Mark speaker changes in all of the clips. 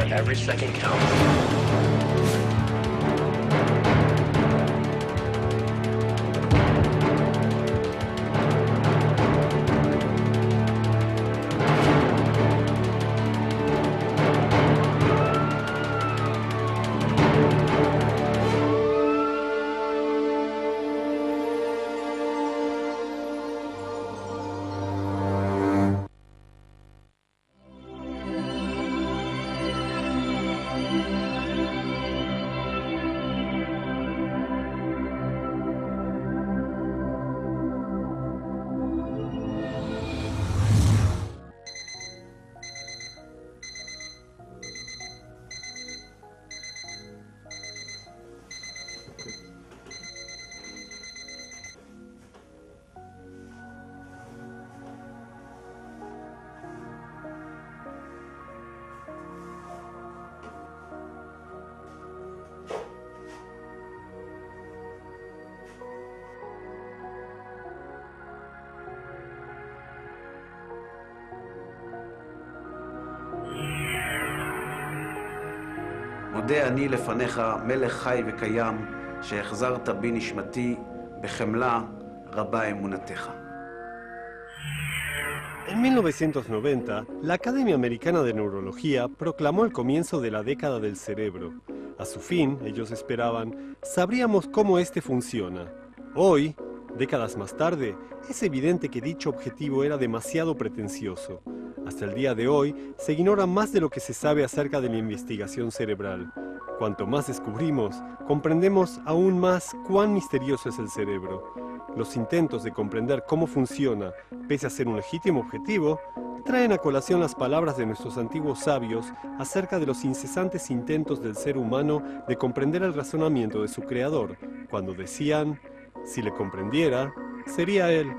Speaker 1: Every second counts.
Speaker 2: מודה אני לפניך, מלך חי וקיים, שהחזרת בי נשמתי, בחמלה רבה אמונתך.
Speaker 3: En 1990, la Academia Americana de Neurología proclamó el comienzo de la década del cerebro. A su fin, ellos esperaban, sabríamos cómo este funciona. Hoy, décadas más tarde, es evidente que dicho objetivo era demasiado pretencioso. Hasta el día de hoy, se ignora más de lo que se sabe acerca de la investigación cerebral. Cuanto más descubrimos, comprendemos aún más cuán misterioso es el cerebro. Los intentos de comprender cómo funciona, pese a ser un legítimo objetivo, traen a colación las palabras de nuestros antiguos sabios acerca de los incesantes intentos del ser humano de comprender el razonamiento de su creador, cuando decían, si le comprendiera, sería él.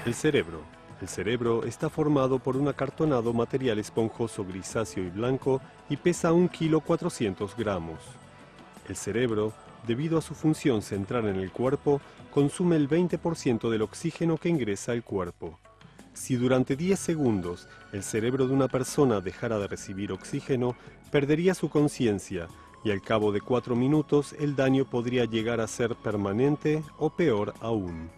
Speaker 3: El cerebro. El cerebro está formado por un acartonado material esponjoso grisáceo y blanco y pesa 1,4 kg. El cerebro, debido a su función central en el cuerpo, consume el 20% del oxígeno que ingresa al cuerpo. Si durante 10 segundos el cerebro de una persona dejara de recibir oxígeno, perdería su conciencia y al cabo de 4 minutos el daño podría llegar a ser permanente o peor aún.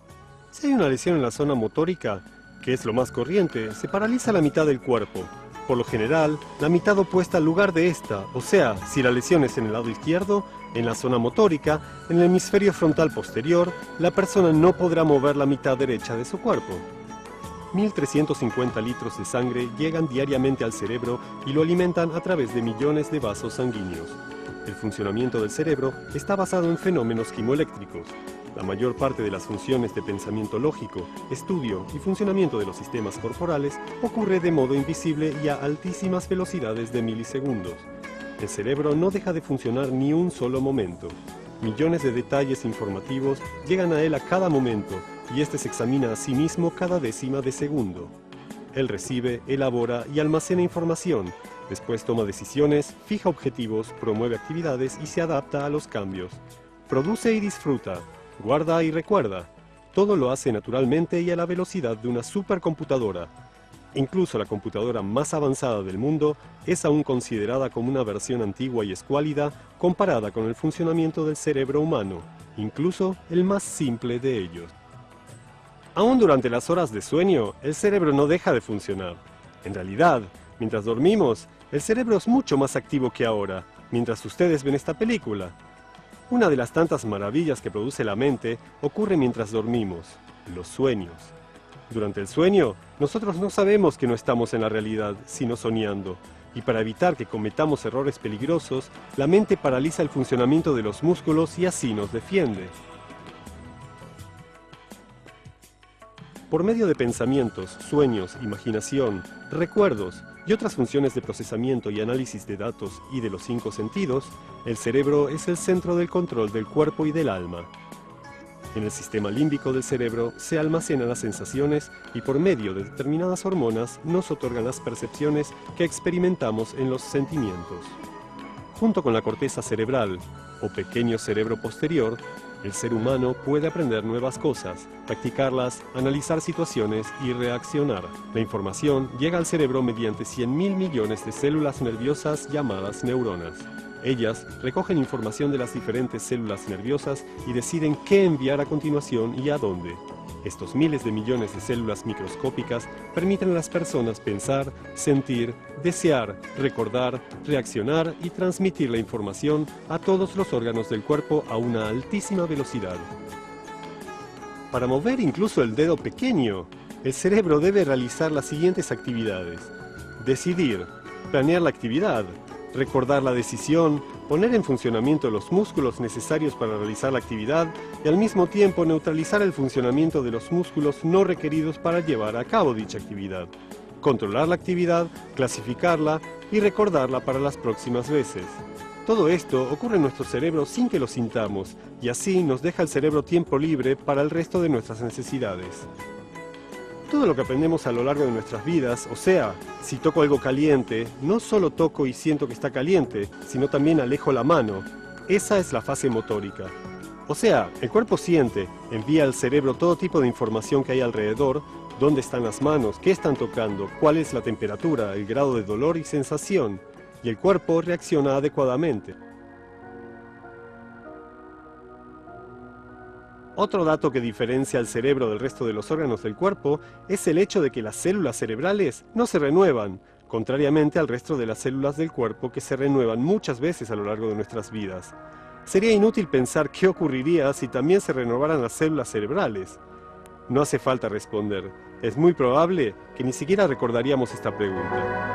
Speaker 3: Si hay una lesión en la zona motórica, que es lo más corriente, se paraliza la mitad del cuerpo. Por lo general, la mitad opuesta al lugar de esta, o sea, si la lesión es en el lado izquierdo, en la zona motórica, en el hemisferio frontal posterior, la persona no podrá mover la mitad derecha de su cuerpo. 1.350 litros de sangre llegan diariamente al cerebro y lo alimentan a través de millones de vasos sanguíneos. El funcionamiento del cerebro está basado en fenómenos quimoeléctricos. La mayor parte de las funciones de pensamiento lógico, estudio y funcionamiento de los sistemas corporales ocurre de modo invisible y a altísimas velocidades de milisegundos. El cerebro no deja de funcionar ni un solo momento. Millones de detalles informativos llegan a él a cada momento y éste se examina a sí mismo cada décima de segundo. Él recibe, elabora y almacena información, después toma decisiones, fija objetivos, promueve actividades y se adapta a los cambios. Produce y disfruta. Guarda y recuerda. Todo lo hace naturalmente y a la velocidad de una supercomputadora. Incluso la computadora más avanzada del mundo es aún considerada como una versión antigua y escuálida comparada con el funcionamiento del cerebro humano, incluso el más simple de ellos. Aún durante las horas de sueño, el cerebro no deja de funcionar. En realidad, mientras dormimos, el cerebro es mucho más activo que ahora, mientras ustedes ven esta película. Una de las tantas maravillas que produce la mente ocurre mientras dormimos, los sueños. Durante el sueño, nosotros no sabemos que no estamos en la realidad, sino soñando, y para evitar que cometamos errores peligrosos, la mente paraliza el funcionamiento de los músculos y así nos defiende. Por medio de pensamientos, sueños, imaginación, recuerdos y otras funciones de procesamiento y análisis de datos y de los 5 sentidos, el cerebro es el centro del control del cuerpo y del alma. En el sistema límbico del cerebro se almacenan las sensaciones y por medio de determinadas hormonas nos otorgan las percepciones que experimentamos en los sentimientos. Junto con la corteza cerebral, o pequeño cerebro posterior, El ser humano puede aprender nuevas cosas, practicarlas, analizar situaciones y reaccionar. La información llega al cerebro mediante 100.000 millones de células nerviosas llamadas neuronas. Ellas recogen información de las diferentes células nerviosas y deciden qué enviar a continuación y a dónde. Estos miles de millones de células microscópicas permiten a las personas pensar, sentir, desear, recordar, reaccionar y transmitir la información a todos los órganos del cuerpo a una altísima velocidad. Para mover incluso el dedo pequeño, el cerebro debe realizar las siguientes actividades: decidir, planear la actividad, recordar la decisión, poner en funcionamiento los músculos necesarios para realizar la actividad y al mismo tiempo neutralizar el funcionamiento de los músculos no requeridos para llevar a cabo dicha actividad, controlar la actividad, clasificarla y recordarla para las próximas veces. Todo esto ocurre en nuestro cerebro sin que lo sintamos y así nos deja el cerebro tiempo libre para el resto de nuestras necesidades. Todo lo que aprendemos a lo largo de nuestras vidas, o sea, si toco algo caliente, no solo toco y siento que está caliente, sino también alejo la mano. Esa es la fase motórica. O sea, el cuerpo siente, envía al cerebro todo tipo de información que hay alrededor, dónde están las manos, qué están tocando, cuál es la temperatura, el grado de dolor y sensación, y el cuerpo reacciona adecuadamente. Otro dato que diferencia al cerebro del resto de los órganos del cuerpo es el hecho de que las células cerebrales no se renuevan, contrariamente al resto de las células del cuerpo que se renuevan muchas veces a lo largo de nuestras vidas. Sería inútil pensar qué ocurriría si también se renovaran las células cerebrales. No hace falta responder. Es muy probable que ni siquiera recordaríamos esta pregunta.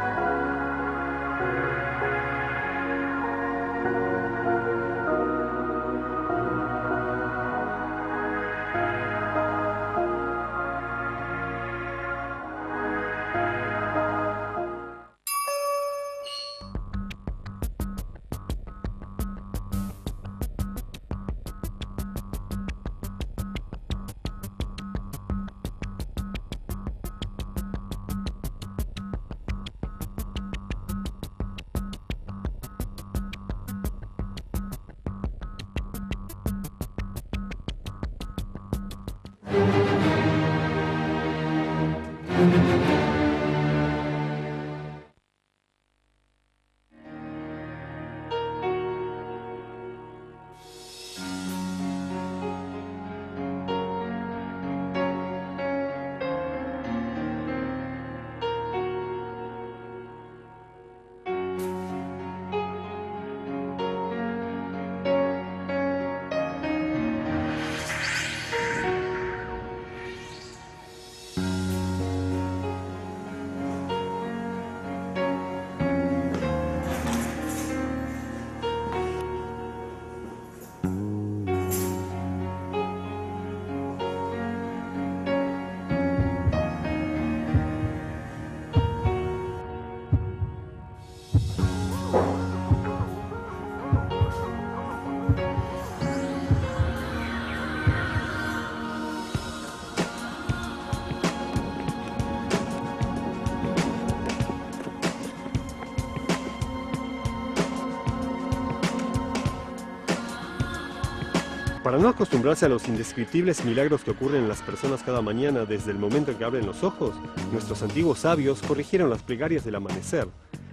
Speaker 3: Para no acostumbrarse a los indescriptibles milagros que ocurren en las personas cada mañana desde el momento en que abren los ojos, nuestros antiguos sabios corrigieron las plegarias del amanecer.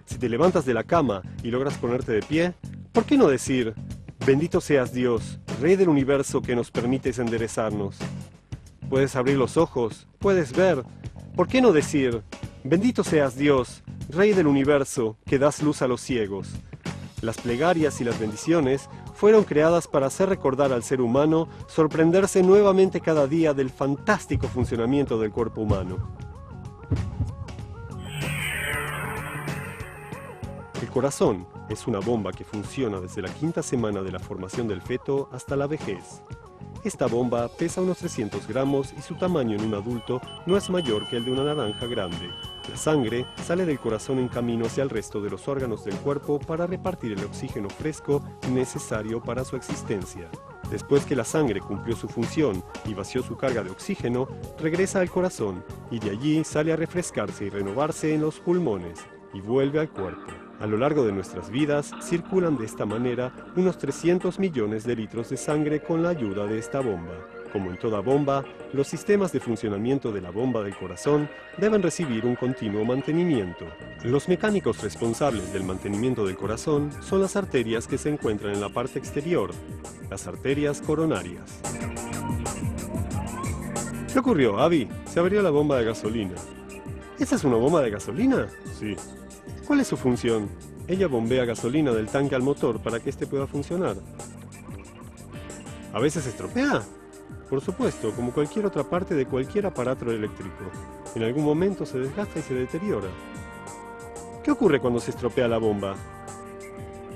Speaker 3: Si te levantas de la cama y logras ponerte de pie, ¿por qué no decir: bendito seas Dios, Rey del universo que nos permites enderezarnos? Puedes abrir los ojos, puedes ver. ¿Por qué no decir: bendito seas Dios, Rey del universo que das luz a los ciegos? Las plegarias y las bendiciones fueron creadas para hacer recordar al ser humano sorprenderse nuevamente cada día del fantástico funcionamiento del cuerpo humano. El corazón es una bomba que funciona desde la 5ª semana de la formación del feto hasta la vejez. Esta bomba pesa unos 300 gramos y su tamaño en un adulto no es mayor que el de una naranja grande. La sangre sale del corazón en camino hacia el resto de los órganos del cuerpo para repartir el oxígeno fresco necesario para su existencia. Después que la sangre cumplió su función y vació su carga de oxígeno, regresa al corazón y de allí sale a refrescarse y renovarse en los pulmones y vuelve al cuerpo. A lo largo de nuestras vidas, circulan de esta manera unos 300 millones de litros de sangre con la ayuda de esta bomba. Como en toda bomba, los sistemas de funcionamiento de la bomba del corazón deben recibir un continuo mantenimiento. Los mecánicos responsables del mantenimiento del corazón son las arterias que se encuentran en la parte exterior, las arterias coronarias. ¿Qué ocurrió, Abby? Se abrió la bomba de gasolina. ¿Esa es una bomba de gasolina? Sí. ¿Cuál es su función? Ella bombea gasolina del tanque al motor para que éste pueda funcionar. ¿A veces se estropea? Por supuesto, como cualquier otra parte de cualquier aparato eléctrico. En algún momento se desgasta y se deteriora. ¿Qué ocurre cuando se estropea la bomba?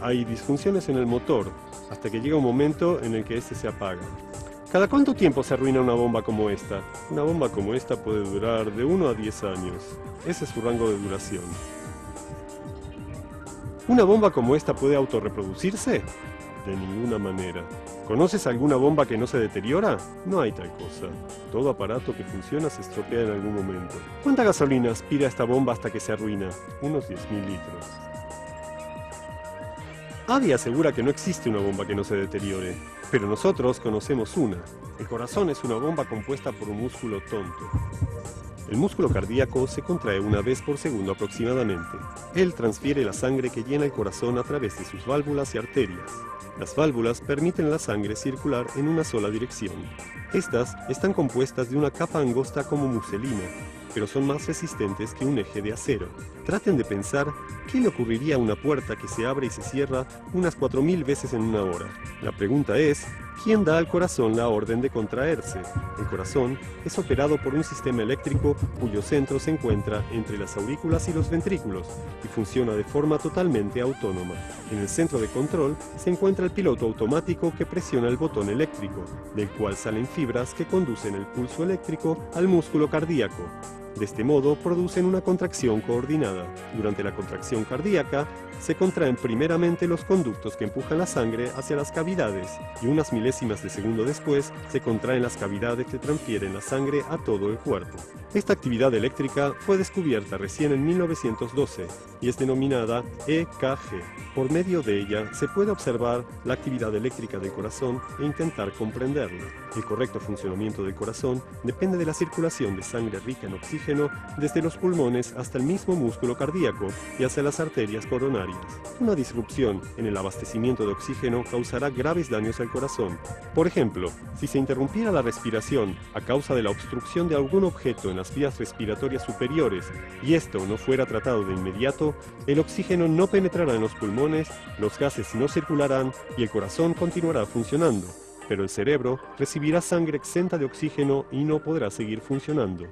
Speaker 3: Hay disfunciones en el motor, hasta que llega un momento en el que éste se apaga. ¿Cada cuánto tiempo se arruina una bomba como esta? Una bomba como esta puede durar de 1 a 10 años. Ese es su rango de duración. ¿Una bomba como esta puede autorreproducirse? De ninguna manera. ¿Conoces alguna bomba que no se deteriora? No hay tal cosa. Todo aparato que funciona se estropea en algún momento. ¿Cuánta gasolina aspira esta bomba hasta que se arruina? Unos 10.000 litros. Abby asegura que no existe una bomba que no se deteriore, pero nosotros conocemos una. El corazón es una bomba compuesta por un músculo tonto. El músculo cardíaco se contrae una vez por segundo aproximadamente. Él transfiere la sangre que llena el corazón a través de sus válvulas y arterias. Las válvulas permiten a la sangre circular en una sola dirección. Estas están compuestas de una capa angosta como muselina, pero son más resistentes que un eje de acero. Traten de pensar qué le ocurriría a una puerta que se abre y se cierra unas 4000 veces en una hora. La pregunta es, ¿quién da al corazón la orden de contraerse? El corazón es operado por un sistema eléctrico cuyo centro se encuentra entre las aurículas y los ventrículos y funciona de forma totalmente autónoma. En el centro de control se encuentra el piloto automático que presiona el botón eléctrico, del cual salen fibras que conducen el pulso eléctrico al músculo cardíaco. De este modo producen una contracción coordinada. Durante la contracción cardíaca se contraen primeramente los conductos que empujan la sangre hacia las cavidades y unas milésimas de segundo después se contraen las cavidades que transfieren la sangre a todo el cuerpo. Esta actividad eléctrica fue descubierta recién en 1912 y es denominada EKG. Por medio de ella se puede observar la actividad eléctrica del corazón e intentar comprenderla. El correcto funcionamiento del corazón depende de la circulación de sangre rica en oxígeno desde los pulmones hasta el mismo músculo cardíaco y hacia las arterias coronarias. Una disrupción en el abastecimiento de oxígeno causará graves daños al corazón. Por ejemplo, si se interrumpiera la respiración a causa de la obstrucción de algún objeto en las vías respiratorias superiores y esto no fuera tratado de inmediato, el oxígeno no penetrará en los pulmones, los gases no circularán y el corazón continuará funcionando. Pero el cerebro recibirá sangre exenta de oxígeno y no podrá seguir funcionando.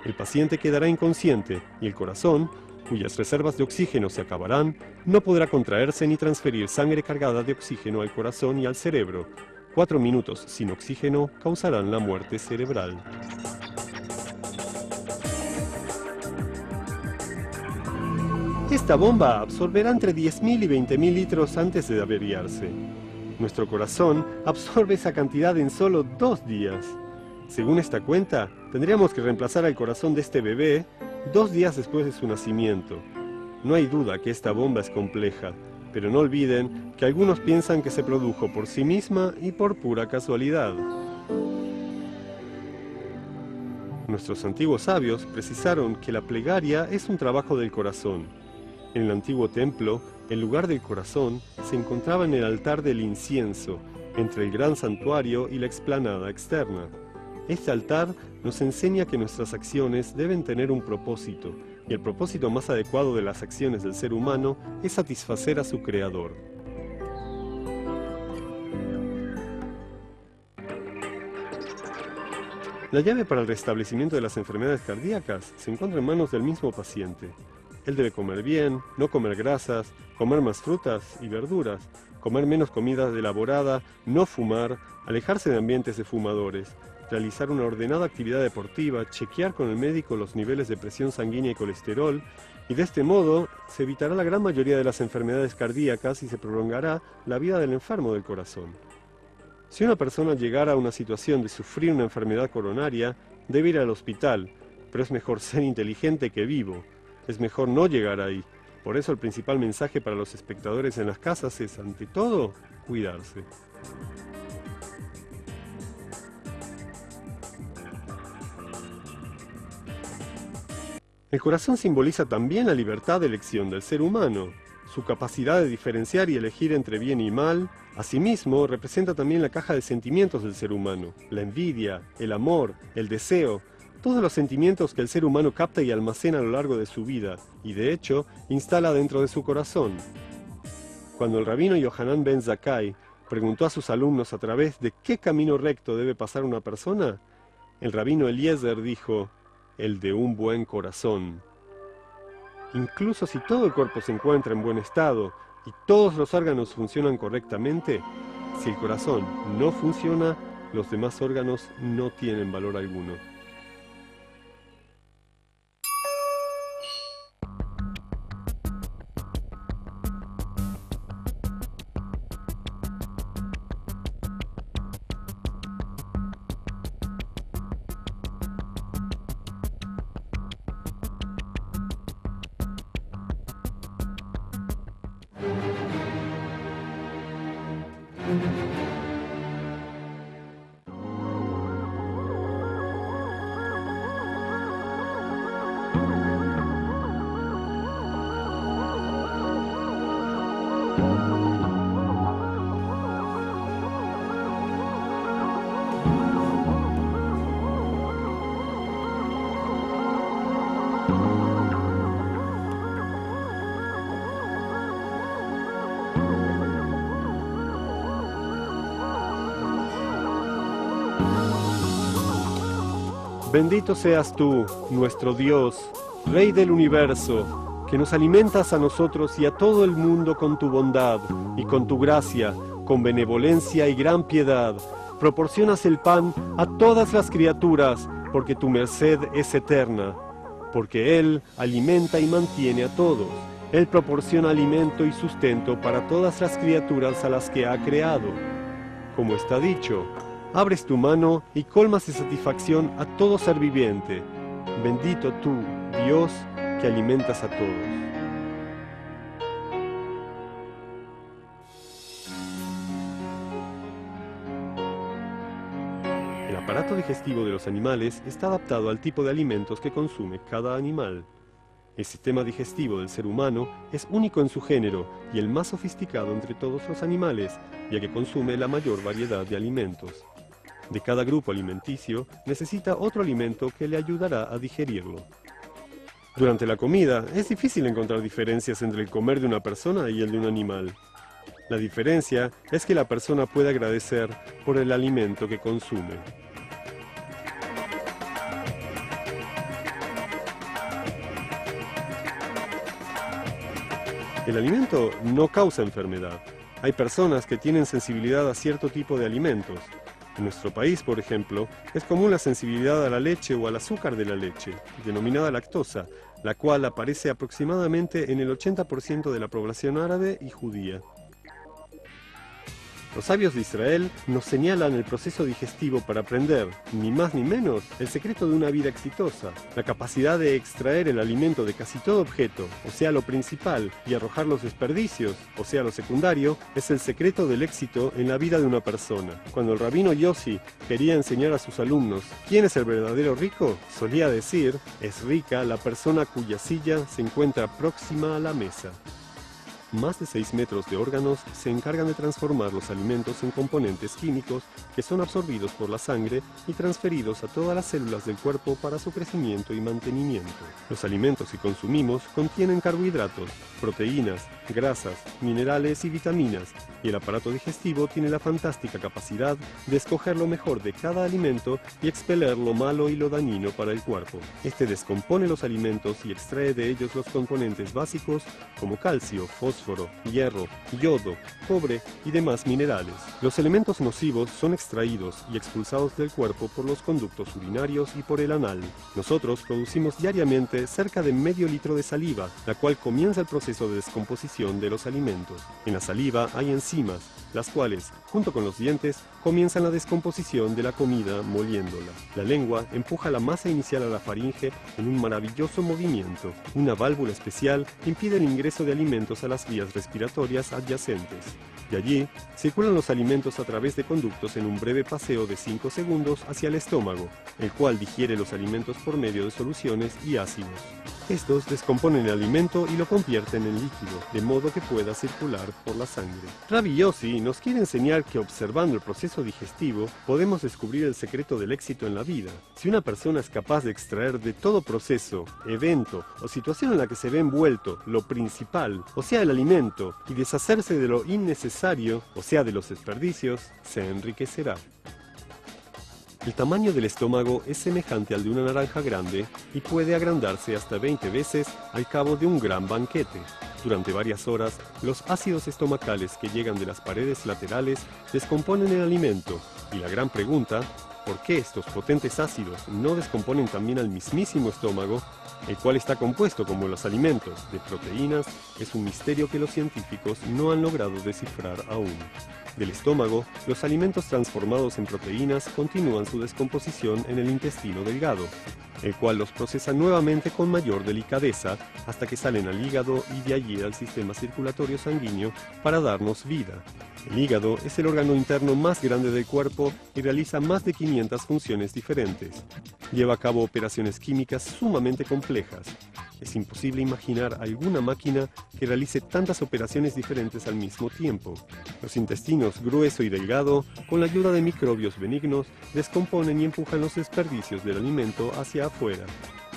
Speaker 3: El paciente quedará inconsciente y el corazón, cuyas reservas de oxígeno se acabarán, no podrá contraerse ni transferir sangre cargada de oxígeno al corazón y al cerebro. 4 minutos sin oxígeno causarán la muerte cerebral. Esta bomba absorberá entre 10.000 y 20.000 litros antes de averiarse. Nuestro corazón absorbe esa cantidad en solo 2 días. Según esta cuenta, tendríamos que reemplazar al corazón de este bebé 2 días después de su nacimiento. No hay duda que esta bomba es compleja, pero no olviden que algunos piensan que se produjo por sí misma y por pura casualidad. Nuestros antiguos sabios precisaron que la plegaria es un trabajo del corazón. En el antiguo templo, el lugar del corazón se encontraba en el altar del incienso, entre el gran santuario y la explanada externa. Este altar nos enseña que nuestras acciones deben tener un propósito, y el propósito más adecuado de las acciones del ser humano es satisfacer a su Creador. La llave para el restablecimiento de las enfermedades cardíacas se encuentra en manos del mismo paciente. Él debe comer bien, no comer grasas, comer más frutas y verduras, comer menos comida elaborada, no fumar, alejarse de ambientes de fumadores, realizar una ordenada actividad deportiva, chequear con el médico los niveles de presión sanguínea y colesterol, y de este modo se evitará la gran mayoría de las enfermedades cardíacas y se prolongará la vida del enfermo del corazón. Si una persona llegara a una situación de sufrir una enfermedad coronaria, debe ir al hospital, pero es mejor ser inteligente que vivo. Es mejor no llegar ahí. Por eso el principal mensaje para los espectadores en las casas es, ante todo, cuidarse. El corazón simboliza también la libertad de elección del ser humano, su capacidad de diferenciar y elegir entre bien y mal. Asimismo, representa también la caja de sentimientos del ser humano, la envidia, el amor, el deseo, todos los sentimientos que el ser humano capta y almacena a lo largo de su vida, y de hecho, instala dentro de su corazón. Cuando el rabino Yohanan ben Zakkai preguntó a sus alumnos a través de qué camino recto debe pasar una persona, el rabino Eliezer dijo: el de un buen corazón. Incluso si todo el cuerpo se encuentra en buen estado y todos los órganos funcionan correctamente, si el corazón no funciona, los demás órganos no tienen valor alguno. Bendito seas tú, nuestro Dios, Rey del universo, que nos alimentas a nosotros y a todo el mundo con tu bondad y con tu gracia, con benevolencia y gran piedad. Proporcionas el pan a todas las criaturas, porque tu merced es eterna. Porque Él alimenta y mantiene a todos. Él proporciona alimento y sustento para todas las criaturas a las que ha creado. Como está dicho, abres tu mano y colmas de satisfacción a todo ser viviente. Bendito tú, Dios, que alimentas a todos. El aparato digestivo de los animales está adaptado al tipo de alimentos que consume cada animal. El sistema digestivo del ser humano es único en su género y el más sofisticado entre todos los animales, ya que consume la mayor variedad de alimentos. De cada grupo alimenticio necesita otro alimento que le ayudará a digerirlo. Durante la comida es difícil encontrar diferencias entre el comer de una persona y el de un animal. La diferencia es que la persona puede agradecer por el alimento que consume. El alimento no causa enfermedad. Hay personas que tienen sensibilidad a cierto tipo de alimentos. En nuestro país, por ejemplo, es común la sensibilidad a la leche o al azúcar de la leche, denominada lactosa, la cual aparece aproximadamente en el 80% de la población árabe y judía. Los sabios de Israel nos señalan el proceso digestivo para aprender, ni más ni menos, el secreto de una vida exitosa. La capacidad de extraer el alimento de casi todo objeto, o sea lo principal, y arrojar los desperdicios, o sea lo secundario, es el secreto del éxito en la vida de una persona. Cuando el rabino Yossi quería enseñar a sus alumnos quién es el verdadero rico, solía decir: es rica la persona cuya silla se encuentra próxima a la mesa. Más de 6 metros de órganos se encargan de transformar los alimentos en componentes químicos que son absorbidos por la sangre y transferidos a todas las células del cuerpo para su crecimiento y mantenimiento. Los alimentos que consumimos contienen carbohidratos, proteínas, grasas, minerales y vitaminas, y el aparato digestivo tiene la fantástica capacidad de escoger lo mejor de cada alimento y expeler lo malo y lo dañino para el cuerpo. Este descompone los alimentos y extrae de ellos los componentes básicos como calcio, fósforo, hierro, yodo, cobre y demás minerales. Los elementos nocivos son extraídos y expulsados del cuerpo por los conductos urinarios y por el anal. Nosotros producimos diariamente cerca de medio litro de saliva, la cual comienza el proceso de descomposición de los alimentos. En la saliva hay enzimas, las cuales, junto con los dientes, comienzan la descomposición de la comida moliéndola. La lengua empuja la masa inicial a la faringe en un maravilloso movimiento. Una válvula especial impide el ingreso de alimentos a las vías respiratorias adyacentes. De allí, circulan los alimentos a través de conductos en un breve paseo de 5 segundos hacia el estómago, el cual digiere los alimentos por medio de soluciones y ácidos. Estos descomponen el alimento y lo convierten en líquido, de modo que pueda circular por la sangre. Rabbi Yossi nos quiere enseñar que observando el proceso digestivo podemos descubrir el secreto del éxito en la vida. Si una persona es capaz de extraer de todo proceso, evento o situación en la que se ve envuelto lo principal, o sea el alimento, y deshacerse de lo innecesario, o sea de los desperdicios, se enriquecerá. El tamaño del estómago es semejante al de una naranja grande y puede agrandarse hasta 20 veces al cabo de un gran banquete. Durante varias horas, los ácidos estomacales que llegan de las paredes laterales descomponen el alimento, y la gran pregunta, ¿por qué estos potentes ácidos no descomponen también al mismísimo estómago, el cual está compuesto, como los alimentos, de proteínas? Es un misterio que los científicos no han logrado descifrar aún. Del estómago, los alimentos transformados en proteínas continúan su descomposición en el intestino delgado, el cual los procesa nuevamente con mayor delicadeza hasta que salen al hígado y de allí al sistema circulatorio sanguíneo para darnos vida. El hígado es el órgano interno más grande del cuerpo y realiza más de 500 funciones diferentes. Lleva a cabo operaciones químicas sumamente complejas. Es imposible imaginar alguna máquina que realice tantas operaciones diferentes al mismo tiempo. Los intestinos grueso y delgado, con la ayuda de microbios benignos, descomponen y empujan los desperdicios del alimento hacia afuera.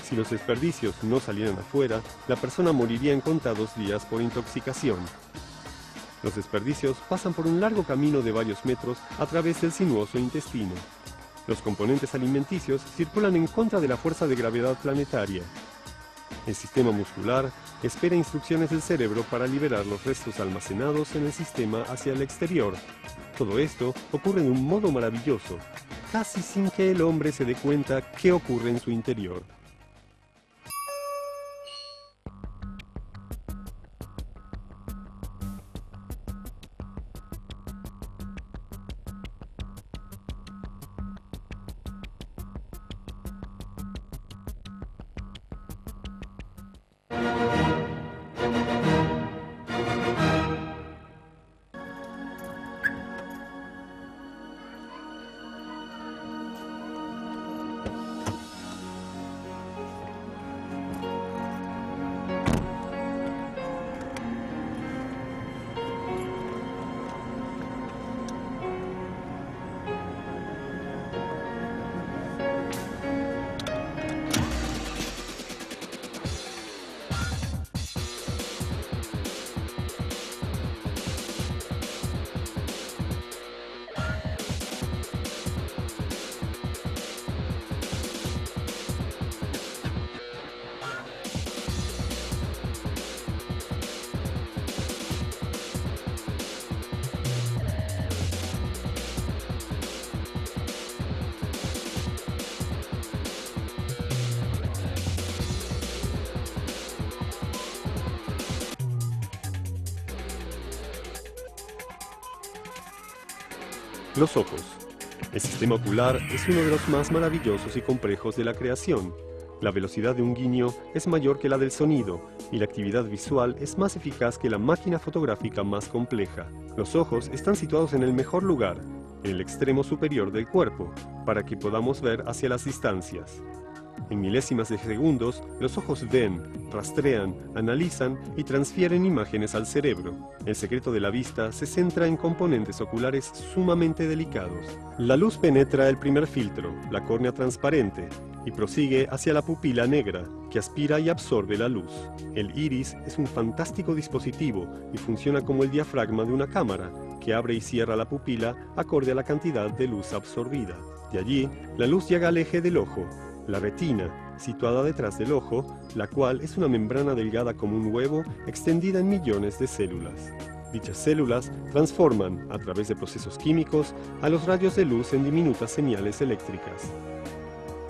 Speaker 3: Si los desperdicios no salieran afuera, la persona moriría en contados días por intoxicación. Los desperdicios pasan por un largo camino de varios metros a través del sinuoso intestino. Los componentes alimenticios circulan en contra de la fuerza de gravedad planetaria. El sistema muscular espera instrucciones del cerebro para liberar los restos almacenados en el sistema hacia el exterior. Todo esto ocurre de un modo maravilloso, casi sin que el hombre se dé cuenta qué ocurre en su interior. Los ojos. El sistema ocular es uno de los más maravillosos y complejos de la creación. La velocidad de un guiño es mayor que la del sonido, y la actividad visual es más eficaz que la máquina fotográfica más compleja. Los ojos están situados en el mejor lugar, en el extremo superior del cuerpo, para que podamos ver hacia las distancias. En milésimas de segundos, los ojos ven, rastrean, analizan y transfieren imágenes al cerebro. El secreto de la vista se centra en componentes oculares sumamente delicados. La luz penetra el primer filtro, la córnea transparente, y prosigue hacia la pupila negra, que aspira y absorbe la luz. El iris es un fantástico dispositivo y funciona como el diafragma de una cámara, que abre y cierra la pupila acorde a la cantidad de luz absorbida. De allí, la luz llega al eje del ojo, la retina, situada detrás del ojo, la cual es una membrana delgada como un huevo extendida en millones de células. Dichas células transforman, a través de procesos químicos, a los rayos de luz en diminutas señales eléctricas.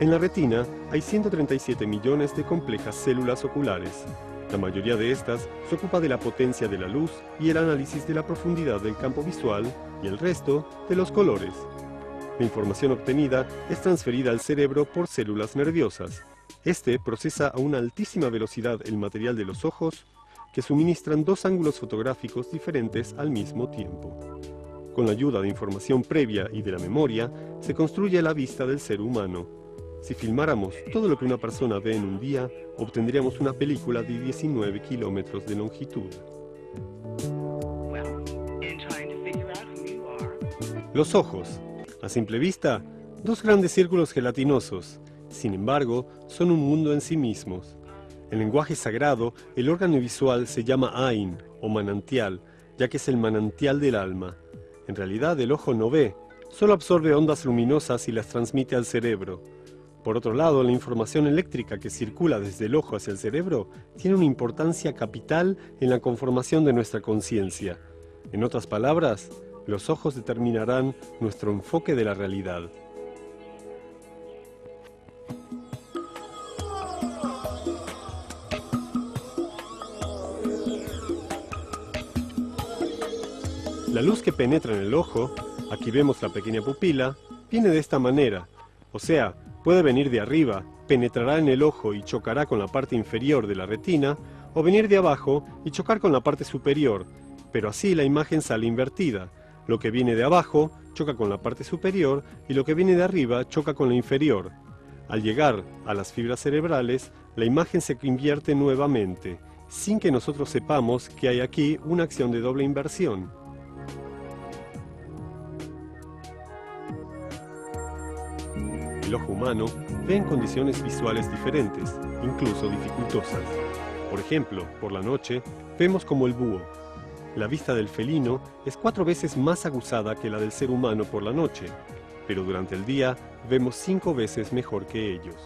Speaker 3: En la retina hay 137 millones de complejas células oculares. La mayoría de estas se ocupa de la potencia de la luz y el análisis de la profundidad del campo visual y el resto de los colores. La información obtenida es transferida al cerebro por células nerviosas. Este procesa a una altísima velocidad el material de los ojos, que suministran dos ángulos fotográficos diferentes al mismo tiempo. Con la ayuda de información previa y de la memoria, se construye la vista del ser humano. Si filmáramos todo lo que una persona ve en un día, obtendríamos una película de 19 kilómetros de longitud. Los ojos. A simple vista, dos grandes círculos gelatinosos. Sin embargo, son un mundo en sí mismos. En lenguaje sagrado, el órgano visual se llama Ain, o manantial, ya que es el manantial del alma. En realidad, el ojo no ve, solo absorbe ondas luminosas y las transmite al cerebro. Por otro lado, la información eléctrica que circula desde el ojo hacia el cerebro tiene una importancia capital en la conformación de nuestra conciencia. En otras palabras, los ojos determinarán nuestro enfoque de la realidad. La luz que penetra en el ojo, aquí vemos la pequeña pupila, viene de esta manera, o sea, puede venir de arriba, penetrará en el ojo y chocará con la parte inferior de la retina, o venir de abajo y chocar con la parte superior, pero así la imagen sale invertida. Lo que viene de abajo choca con la parte superior y lo que viene de arriba choca con la inferior. Al llegar a las fibras cerebrales, la imagen se invierte nuevamente, sin que nosotros sepamos que hay aquí una acción de doble inversión. El ojo humano ve en condiciones visuales diferentes, incluso dificultosas. Por ejemplo, por la noche, vemos como el búho. La vista del felino es 4 veces más aguzada que la del ser humano por la noche, pero durante el día vemos 5 veces mejor que ellos.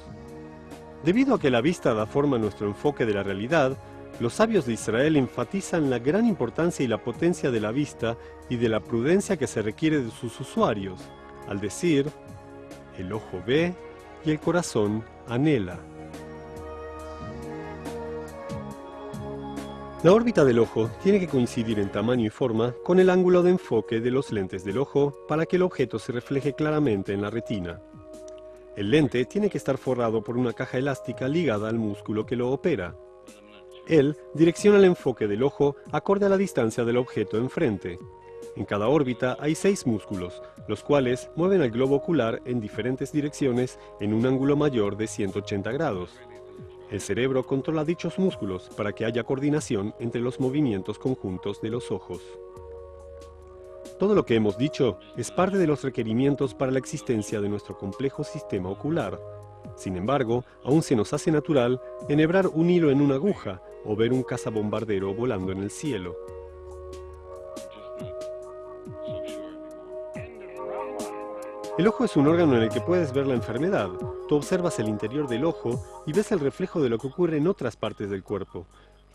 Speaker 3: Debido a que la vista da forma a nuestro enfoque de la realidad, los sabios de Israel enfatizan la gran importancia y la potencia de la vista y de la prudencia que se requiere de sus usuarios, al decir: el ojo ve y el corazón anhela. La órbita del ojo tiene que coincidir en tamaño y forma con el ángulo de enfoque de los lentes del ojo para que el objeto se refleje claramente en la retina. El lente tiene que estar forrado por una caja elástica ligada al músculo que lo opera. Él direcciona el enfoque del ojo acorde a la distancia del objeto enfrente. En cada órbita hay 6 músculos, los cuales mueven el globo ocular en diferentes direcciones en un ángulo mayor de 180 grados. El cerebro controla dichos músculos para que haya coordinación entre los movimientos conjuntos de los ojos. Todo lo que hemos dicho es parte de los requerimientos para la existencia de nuestro complejo sistema ocular. Sin embargo, aún se nos hace natural enhebrar un hilo en una aguja o ver un cazabombardero volando en el cielo. El ojo es un órgano en el que puedes ver la enfermedad. Tú observas el interior del ojo y ves el reflejo de lo que ocurre en otras partes del cuerpo.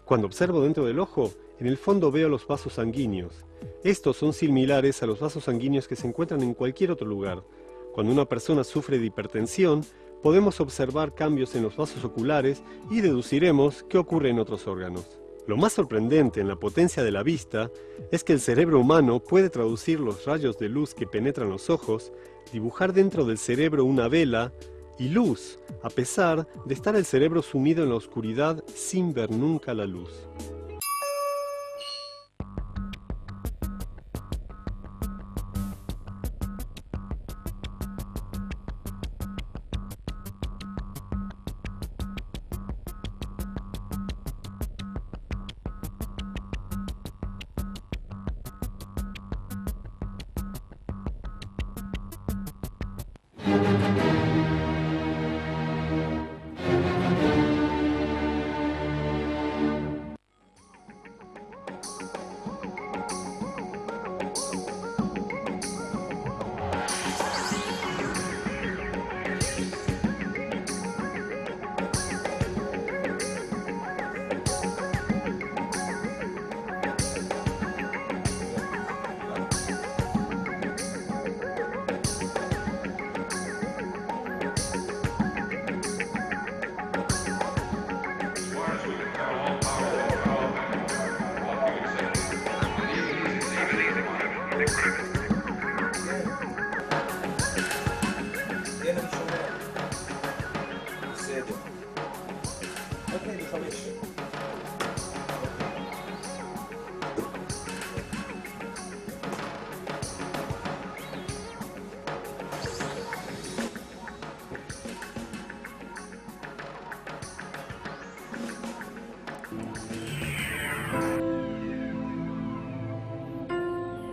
Speaker 3: Cuando observo dentro del ojo, en el fondo veo los vasos sanguíneos. Estos son similares a los vasos sanguíneos que se encuentran en cualquier otro lugar. Cuando una persona sufre de hipertensión, podemos observar cambios en los vasos oculares y deduciremos qué ocurre en otros órganos. Lo más sorprendente en la potencia de la vista es que el cerebro humano puede traducir los rayos de luz que penetran los ojos, dibujar dentro del cerebro una vela y luz, a pesar de estar el cerebro sumido en la oscuridad sin ver nunca la luz.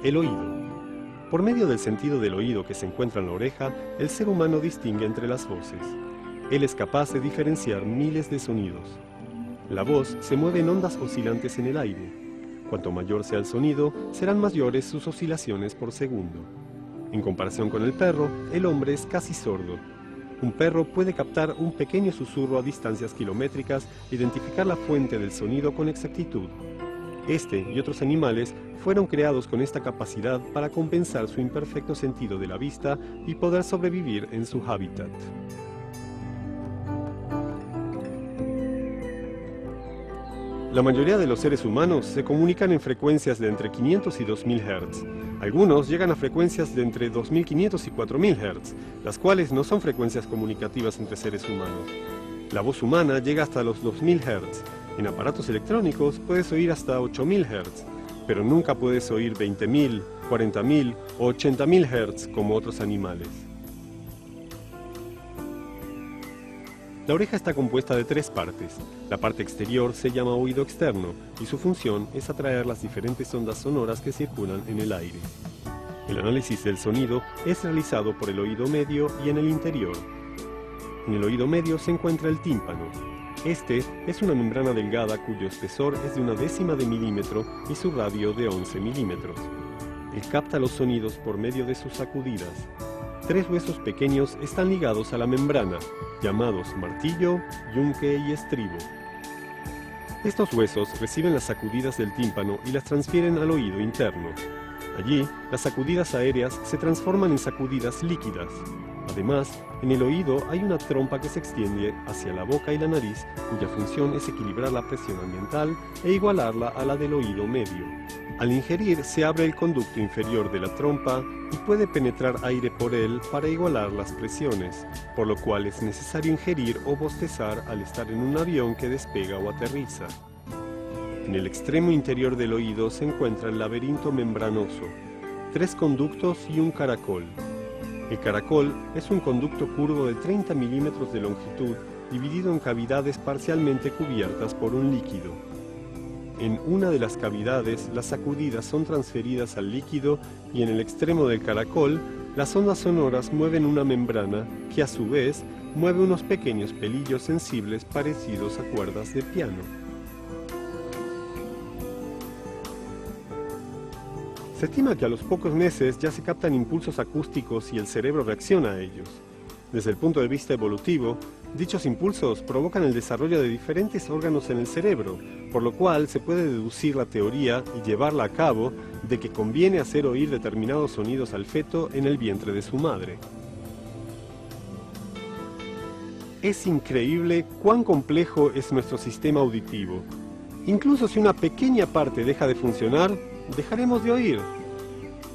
Speaker 3: El oído. Por medio del sentido del oído que se encuentra en la oreja, el ser humano distingue entre las voces. Él es capaz de diferenciar miles de sonidos. La voz se mueve en ondas oscilantes en el aire. Cuanto mayor sea el sonido, serán mayores sus oscilaciones por segundo. En comparación con el perro, el hombre es casi sordo. Un perro puede captar un pequeño susurro a distancias kilométricas e identificar la fuente del sonido con exactitud. Este y otros animales fueron creados con esta capacidad para compensar su imperfecto sentido de la vista y poder sobrevivir en su hábitat. La mayoría de los seres humanos se comunican en frecuencias de entre 500 y 2000 Hz. Algunos llegan a frecuencias de entre 2500 y 4000 Hz, las cuales no son frecuencias comunicativas entre seres humanos. La voz humana llega hasta los 2000 Hz. En aparatos electrónicos puedes oír hasta 8000 Hz, pero nunca puedes oír 20.000, 40.000 o 80.000 Hz como otros animales. La oreja está compuesta de tres partes. La parte exterior se llama oído externo y su función es atraer las diferentes ondas sonoras que circulan en el aire. El análisis del sonido es realizado por el oído medio y en el interior. En el oído medio se encuentra el tímpano. Este es una membrana delgada cuyo espesor es de 1/10 de milímetro y su radio de 11 milímetros. Él capta los sonidos por medio de sus sacudidas. Tres huesos pequeños están ligados a la membrana, llamados martillo, yunque y estribo. Estos huesos reciben las sacudidas del tímpano y las transfieren al oído interno. Allí, las sacudidas aéreas se transforman en sacudidas líquidas. Además, en el oído hay una trompa que se extiende hacia la boca y la nariz, cuya función es equilibrar la presión ambiental e igualarla a la del oído medio. Al ingerir, se abre el conducto inferior de la trompa y puede penetrar aire por él para igualar las presiones, por lo cual es necesario ingerir o bostezar al estar en un avión que despega o aterriza. En el extremo interior del oído se encuentra el laberinto membranoso, 3 conductos y un caracol. El caracol es un conducto curvo de 30 milímetros de longitud, dividido en cavidades parcialmente cubiertas por un líquido. En una de las cavidades, las sacudidas son transferidas al líquido y en el extremo del caracol, las ondas sonoras mueven una membrana que a su vez mueve unos pequeños pelillos sensibles parecidos a cuerdas de piano. Se estima que a los pocos meses ya se captan impulsos acústicos y el cerebro reacciona a ellos. Desde el punto de vista evolutivo, dichos impulsos provocan el desarrollo de diferentes órganos en el cerebro, por lo cual se puede deducir la teoría y llevarla a cabo de que conviene hacer oír determinados sonidos al feto en el vientre de su madre. Es increíble cuán complejo es nuestro sistema auditivo. Incluso si una pequeña parte deja de funcionar, dejaremos de oír.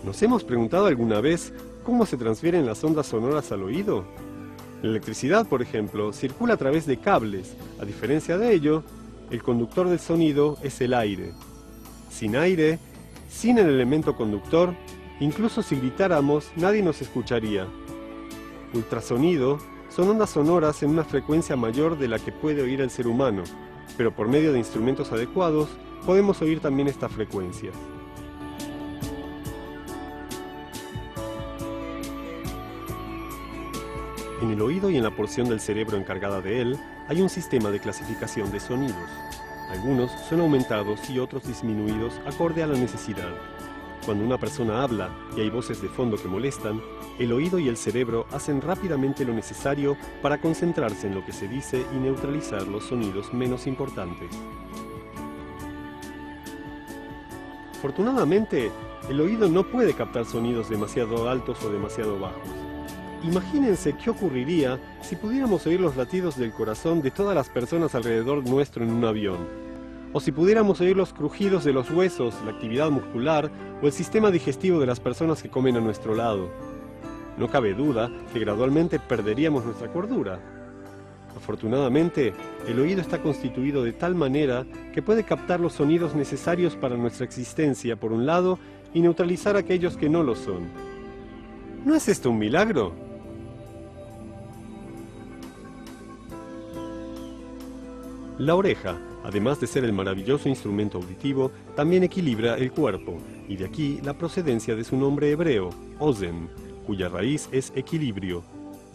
Speaker 3: ¿Nos hemos preguntado alguna vez cómo se transfieren las ondas sonoras al oído? La electricidad, por ejemplo, circula a través de cables. A diferencia de ello, el conductor del sonido es el aire. Sin aire, sin el elemento conductor, incluso si gritáramos, nadie nos escucharía. Ultrasonido son ondas sonoras en una frecuencia mayor de la que puede oír el ser humano, pero por medio de instrumentos adecuados, podemos oír también estas frecuencias. En el oído y en la porción del cerebro encargada de él, hay un sistema de clasificación de sonidos. Algunos son aumentados y otros disminuidos acorde a la necesidad. Cuando una persona habla y hay voces de fondo que molestan, el oído y el cerebro hacen rápidamente lo necesario para concentrarse en lo que se dice y neutralizar los sonidos menos importantes. Afortunadamente, el oído no puede captar sonidos demasiado altos o demasiado bajos. Imagínense qué ocurriría si pudiéramos oír los latidos del corazón de todas las personas alrededor nuestro en un avión, o si pudiéramos oír los crujidos de los huesos, la actividad muscular o el sistema digestivo de las personas que comen a nuestro lado. No cabe duda que gradualmente perderíamos nuestra cordura. Afortunadamente, el oído está constituido de tal manera que puede captar los sonidos necesarios para nuestra existencia por un lado y neutralizar aquellos que no lo son. ¿No es esto un milagro? La oreja Además de ser el maravilloso instrumento auditivo, también equilibra el cuerpo, y de aquí la procedencia de su nombre hebreo, ozen, cuya raíz es equilibrio.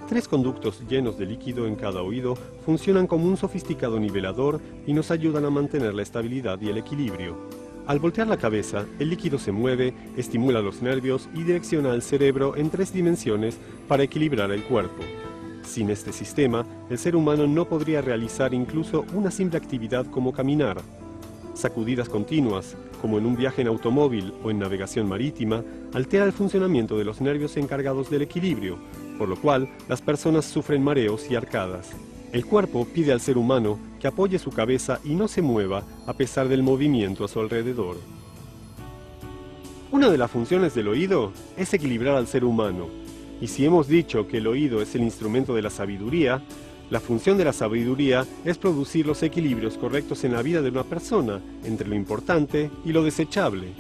Speaker 3: 3 conductos llenos de líquido en cada oído funcionan como un sofisticado nivelador y nos ayudan a mantener la estabilidad y el equilibrio. Al voltear la cabeza, el líquido se mueve, estimula los nervios y direcciona al cerebro en 3 dimensiones para equilibrar el cuerpo. Sin este sistema, el ser humano no podría realizar incluso una simple actividad como caminar. Sacudidas continuas, como en un viaje en automóvil o en navegación marítima, altera el funcionamiento de los nervios encargados del equilibrio, por lo cual las personas sufren mareos y arcadas. El cuerpo pide al ser humano que apoye su cabeza y no se mueva a pesar del movimiento a su alrededor. Una de las funciones del oído es equilibrar al ser humano. Y si hemos dicho que el oído es el instrumento de la sabiduría, la función de la sabiduría es producir los equilibrios correctos en la vida de una persona, entre lo importante y lo desechable.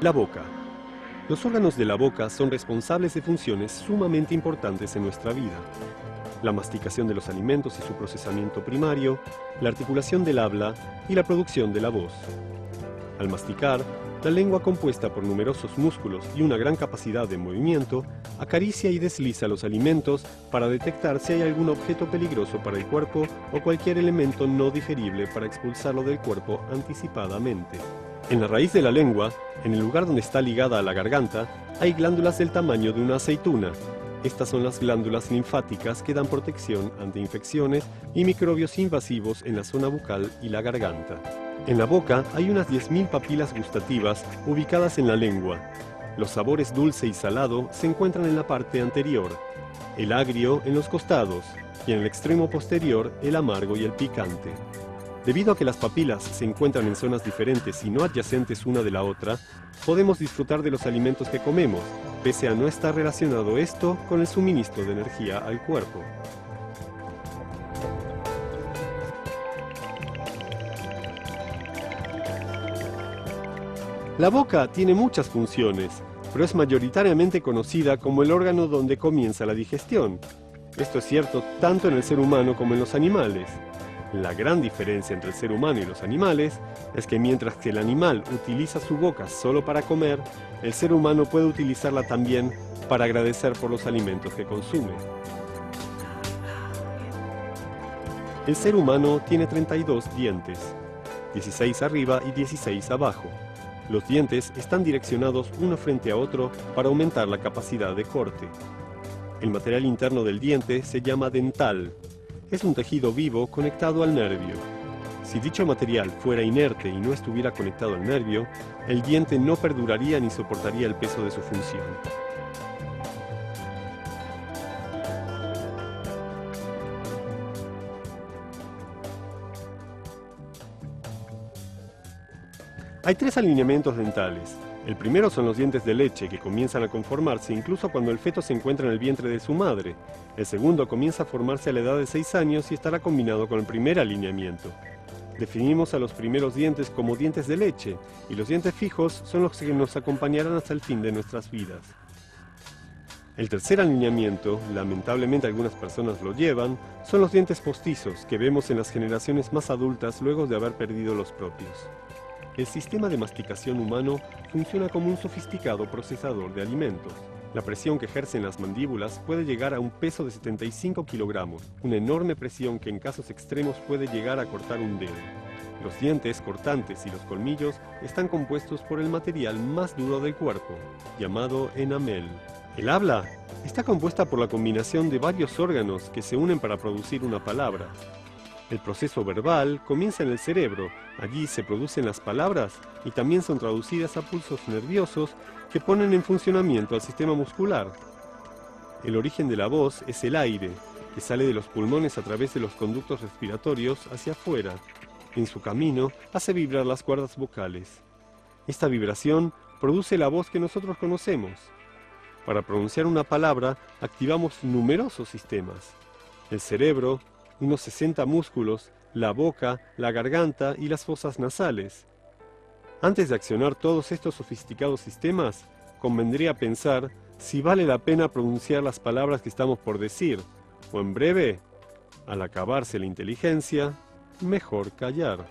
Speaker 3: La boca. Los órganos de la boca son responsables de funciones sumamente importantes en nuestra vida. La masticación de los alimentos y su procesamiento primario, la articulación del habla y la producción de la voz. Al masticar, la lengua, compuesta por numerosos músculos y una gran capacidad de movimiento, acaricia y desliza los alimentos para detectar si hay algún objeto peligroso para el cuerpo o cualquier elemento no digerible para expulsarlo del cuerpo anticipadamente. En la raíz de la lengua, en el lugar donde está ligada a la garganta, hay glándulas del tamaño de una aceituna. Estas son las glándulas linfáticas que dan protección ante infecciones y microbios invasivos en la zona bucal y la garganta. En la boca hay unas 10.000 papilas gustativas ubicadas en la lengua. Los sabores dulce y salado se encuentran en la parte anterior, el agrio en los costados y en el extremo posterior el amargo y el picante. Debido a que las papilas se encuentran en zonas diferentes y no adyacentes una de la otra, podemos disfrutar de los alimentos que comemos, pese a no estar relacionado esto con el suministro de energía al cuerpo. La boca tiene muchas funciones, pero es mayoritariamente conocida como el órgano donde comienza la digestión. Esto es cierto tanto en el ser humano como en los animales. La gran diferencia entre el ser humano y los animales es que mientras que el animal utiliza su boca solo para comer, el ser humano puede utilizarla también para agradecer por los alimentos que consume. El ser humano tiene 32 dientes, 16 arriba y 16 abajo. Los dientes están direccionados uno frente a otro para aumentar la capacidad de corte. El material interno del diente se llama dental. Es un tejido vivo conectado al nervio. Si dicho material fuera inerte y no estuviera conectado al nervio, el diente no perduraría ni soportaría el peso de su función. Hay 3 alineamientos dentales. El primero son los dientes de leche, que comienzan a conformarse incluso cuando el feto se encuentra en el vientre de su madre. El segundo comienza a formarse a la edad de 6 años y estará combinado con el primer alineamiento. Definimos a los primeros dientes como dientes de leche, y los dientes fijos son los que nos acompañarán hasta el fin de nuestras vidas. El tercer alineamiento, lamentablemente algunas personas lo llevan, son los dientes postizos que vemos en las generaciones más adultas luego de haber perdido los propios. El sistema de masticación humano funciona como un sofisticado procesador de alimentos. La presión que ejercen las mandíbulas puede llegar a un peso de 75 kilogramos, una enorme presión que en casos extremos puede llegar a cortar un dedo. Los dientes cortantes y los colmillos están compuestos por el material más duro del cuerpo, llamado enamel. El habla está compuesta por la combinación de varios órganos que se unen para producir una palabra. El proceso verbal comienza en el cerebro, allí se producen las palabras y también son traducidas a pulsos nerviosos que ponen en funcionamiento al sistema muscular. El origen de la voz es el aire, que sale de los pulmones a través de los conductos respiratorios hacia afuera. En su camino hace vibrar las cuerdas vocales. Esta vibración produce la voz que nosotros conocemos. Para pronunciar una palabra activamos numerosos sistemas. El cerebro, unos 60 músculos, la boca, la garganta y las fosas nasales. Antes de accionar todos estos sofisticados sistemas, convendría pensar si vale la pena pronunciar las palabras que estamos por decir, o en breve, al acabarse la inteligencia, mejor callar.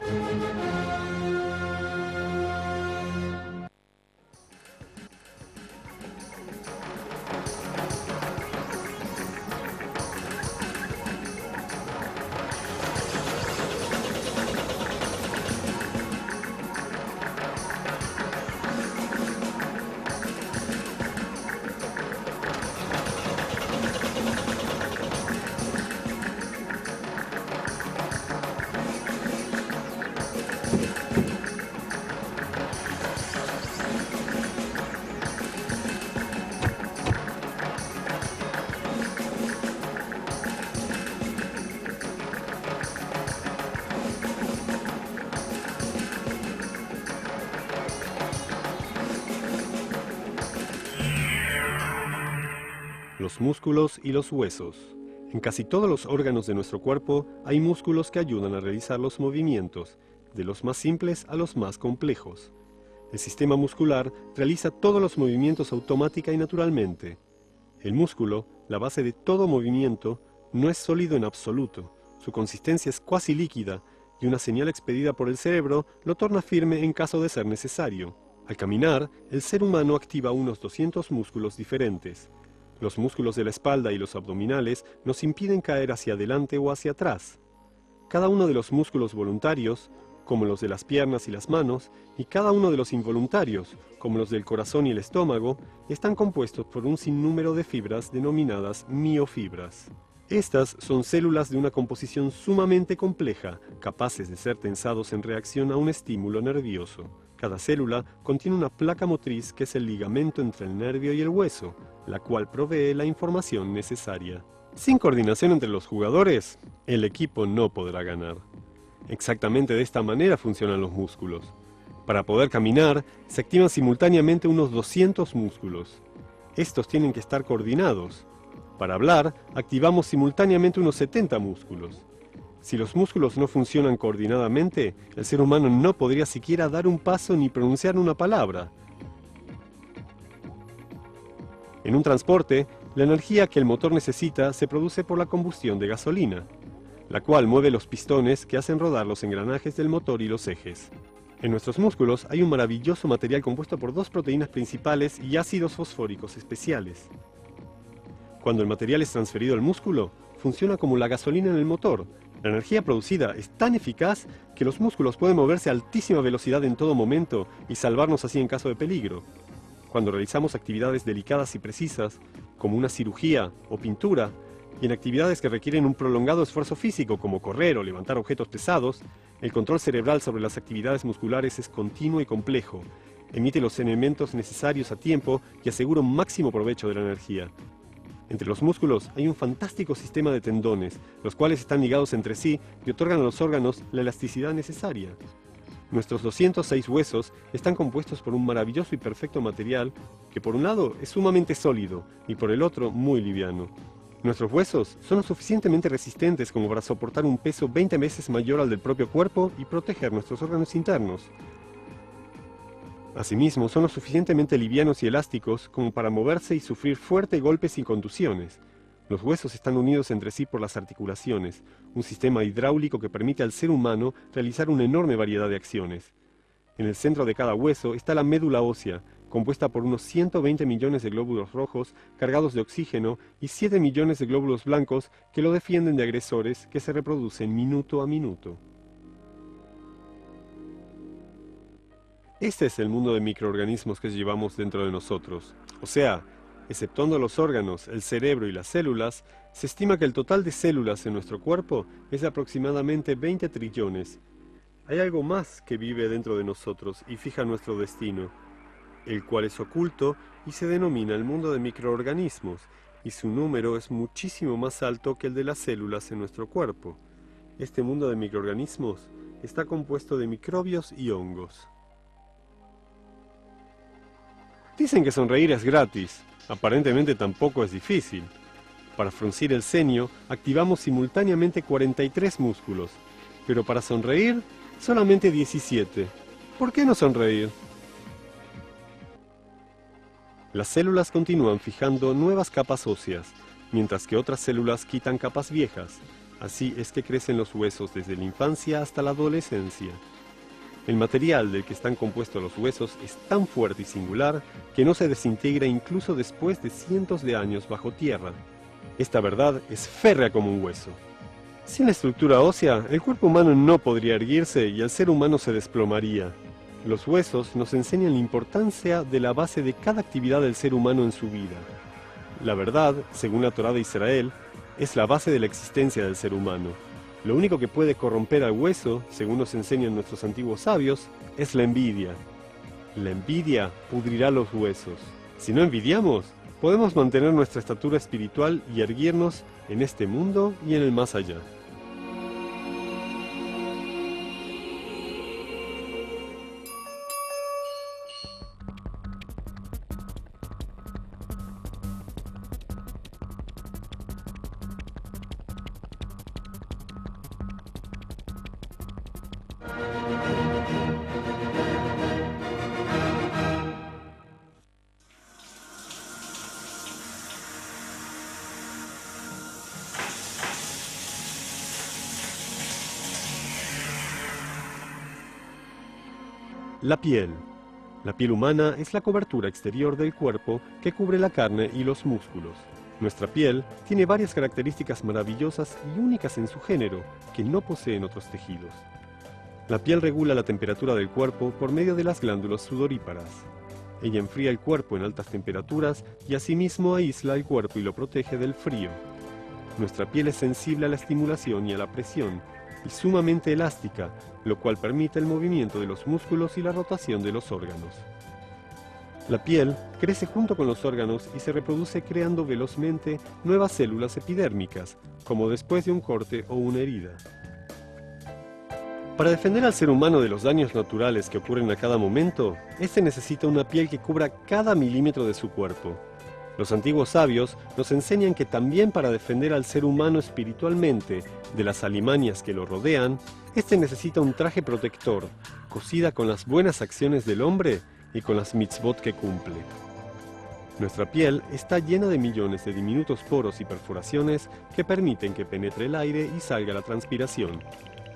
Speaker 3: Los músculos y los huesos. En casi todos los órganos de nuestro cuerpo hay músculos que ayudan a realizar los movimientos, de los más simples a los más complejos. El sistema muscular realiza todos los movimientos automática y naturalmente. El músculo, la base de todo movimiento, no es sólido en absoluto. Su consistencia es cuasi líquida y una señal expedida por el cerebro lo torna firme en caso de ser necesario. Al caminar, el ser humano activa unos 200 músculos diferentes. Los músculos de la espalda y los abdominales nos impiden caer hacia adelante o hacia atrás. Cada uno de los músculos voluntarios, como los de las piernas y las manos, y cada uno de los involuntarios, como los del corazón y el estómago, están compuestos por un sinnúmero de fibras denominadas miofibras. Estas son células de una composición sumamente compleja, capaces de ser tensados en reacción a un estímulo nervioso. Cada célula contiene una placa motriz que es el ligamento entre el nervio y el hueso, la cual provee la información necesaria. Sin coordinación entre los jugadores, el equipo no podrá ganar. Exactamente de esta manera funcionan los músculos. Para poder caminar, se activan simultáneamente unos 200 músculos. Estos tienen que estar coordinados. Para hablar, activamos simultáneamente unos 70 músculos. Si los músculos no funcionan coordinadamente, el ser humano no podría siquiera dar un paso ni pronunciar una palabra. En un transporte, la energía que el motor necesita se produce por la combustión de gasolina, la cual mueve los pistones que hacen rodar los engranajes del motor y los ejes. En nuestros músculos hay un maravilloso material compuesto por dos proteínas principales y ácidos fosfóricos especiales. Cuando el material es transferido al músculo, funciona como la gasolina en el motor. La energía producida es tan eficaz que los músculos pueden moverse a altísima velocidad en todo momento y salvarnos así en caso de peligro. Cuando realizamos actividades delicadas y precisas, como una cirugía o pintura, y en actividades que requieren un prolongado esfuerzo físico, como correr o levantar objetos pesados, el control cerebral sobre las actividades musculares es continuo y complejo, emite los elementos necesarios a tiempo y asegura un máximo provecho de la energía. Entre los músculos hay un fantástico sistema de tendones, los cuales están ligados entre sí y otorgan a los órganos la elasticidad necesaria. Nuestros 206 huesos están compuestos por un maravilloso y perfecto material que por un lado es sumamente sólido y por el otro muy liviano. Nuestros huesos son lo suficientemente resistentes como para soportar un peso 20 veces mayor al del propio cuerpo y proteger nuestros órganos internos. Asimismo, son lo suficientemente livianos y elásticos como para moverse y sufrir fuertes golpes y contusiones. Los huesos están unidos entre sí por las articulaciones, un sistema hidráulico que permite al ser humano realizar una enorme variedad de acciones. En el centro de cada hueso está la médula ósea, compuesta por unos 120 millones de glóbulos rojos cargados de oxígeno y 7 millones de glóbulos blancos que lo defienden de agresores que se reproducen minuto a minuto. Este es el mundo de microorganismos que llevamos dentro de nosotros. O sea, exceptuando los órganos, el cerebro y las células, se estima que el total de células en nuestro cuerpo es de aproximadamente 20 trillones. Hay algo más que vive dentro de nosotros y fija nuestro destino, el cual es oculto y se denomina el mundo de microorganismos, y su número es muchísimo más alto que el de las células en nuestro cuerpo. Este mundo de microorganismos está compuesto de microbios y hongos. Dicen que sonreír es gratis. Aparentemente tampoco es difícil. Para fruncir el ceño, activamos simultáneamente 43 músculos, pero para sonreír, solamente 17. ¿Por qué no sonreír? Las células continúan fijando nuevas capas óseas, mientras que otras células quitan capas viejas. Así es que crecen los huesos desde la infancia hasta la adolescencia. El material del que están compuestos los huesos es tan fuerte y singular que no se desintegra incluso después de cientos de años bajo tierra. Esta verdad es férrea como un hueso. Sin la estructura ósea, el cuerpo humano no podría erguirse y el ser humano se desplomaría. Los huesos nos enseñan la importancia de la base de cada actividad del ser humano en su vida. La verdad, según la Torá de Israel, es la base de la existencia del ser humano. Lo único que puede corromper al hueso, según nos enseñan nuestros antiguos sabios, es la envidia. La envidia pudrirá los huesos. Si no envidiamos, podemos mantener nuestra estatura espiritual y erguirnos en este mundo y en el más allá. La piel. La piel humana es la cobertura exterior del cuerpo que cubre la carne y los músculos. Nuestra piel tiene varias características maravillosas y únicas en su género que no poseen otros tejidos. La piel regula la temperatura del cuerpo por medio de las glándulas sudoríparas. Ella enfría el cuerpo en altas temperaturas y asimismo aísla el cuerpo y lo protege del frío. Nuestra piel es sensible a la estimulación y a la presión, y sumamente elástica, lo cual permite el movimiento de los músculos y la rotación de los órganos. La piel crece junto con los órganos y se reproduce creando velozmente nuevas células epidérmicas, como después de un corte o una herida. Para defender al ser humano de los daños naturales que ocurren a cada momento, este necesita una piel que cubra cada milímetro de su cuerpo. Los antiguos sabios nos enseñan que también para defender al ser humano espiritualmente de las alimañas que lo rodean, este necesita un traje protector, cosida con las buenas acciones del hombre y con las mitzvot que cumple. Nuestra piel está llena de millones de diminutos poros y perforaciones que permiten que penetre el aire y salga la transpiración.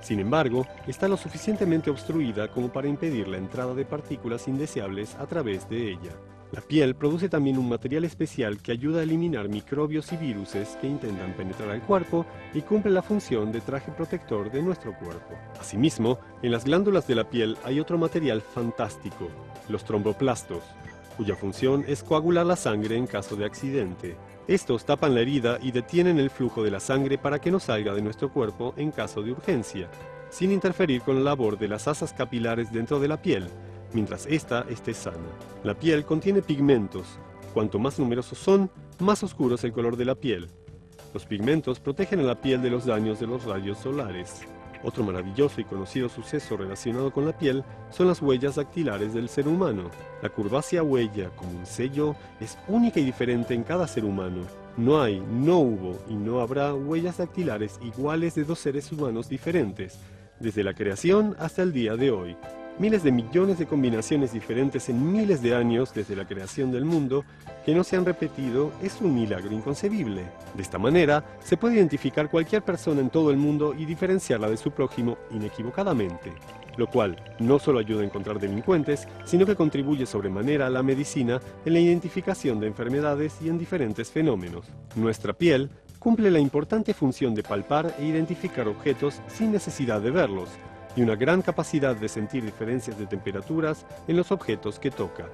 Speaker 3: Sin embargo, está lo suficientemente obstruida como para impedir la entrada de partículas indeseables a través de ella. La piel produce también un material especial que ayuda a eliminar microbios y viruses que intentan penetrar al cuerpo y cumple la función de traje protector de nuestro cuerpo. Asimismo, en las glándulas de la piel hay otro material fantástico, los tromboplastos, cuya función es coagular la sangre en caso de accidente. Estos tapan la herida y detienen el flujo de la sangre para que no salga de nuestro cuerpo en caso de urgencia, sin interferir con la labor de las asas capilares dentro de la piel, mientras ésta esté sana. La piel contiene pigmentos. Cuanto más numerosos son, más oscuro es el color de la piel. Los pigmentos protegen a la piel de los daños de los rayos solares. Otro maravilloso y conocido suceso relacionado con la piel son las huellas dactilares del ser humano. La curvácea huella, como un sello, es única y diferente en cada ser humano. No hay, no hubo y no habrá huellas dactilares iguales de dos seres humanos diferentes, desde la creación hasta el día de hoy. miles de millones de combinaciones diferentes en miles de años desde la creación del mundo que no se han repetido es un milagro inconcebible. De esta manera, se puede identificar cualquier persona en todo el mundo y diferenciarla de su prójimo inequivocadamente, lo cual no solo ayuda a encontrar delincuentes, sino que contribuye sobremanera a la medicina en la identificación de enfermedades y en diferentes fenómenos. Nuestra piel cumple la importante función de palpar e identificar objetos sin necesidad de verlos, y una gran capacidad de sentir diferencias de temperaturas en los objetos que toca.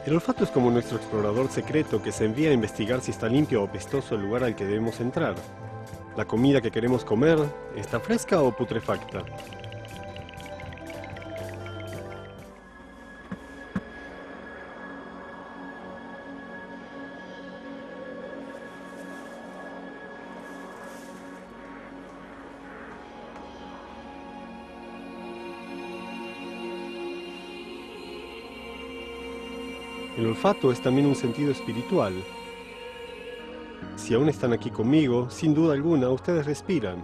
Speaker 3: El olfato es como nuestro explorador secreto que se envía a investigar si está limpio o apestoso el lugar al que debemos entrar. ¿La comida que queremos comer está fresca o putrefacta? El olfato es también un sentido espiritual. Si aún están aquí conmigo, sin duda alguna, ustedes respiran.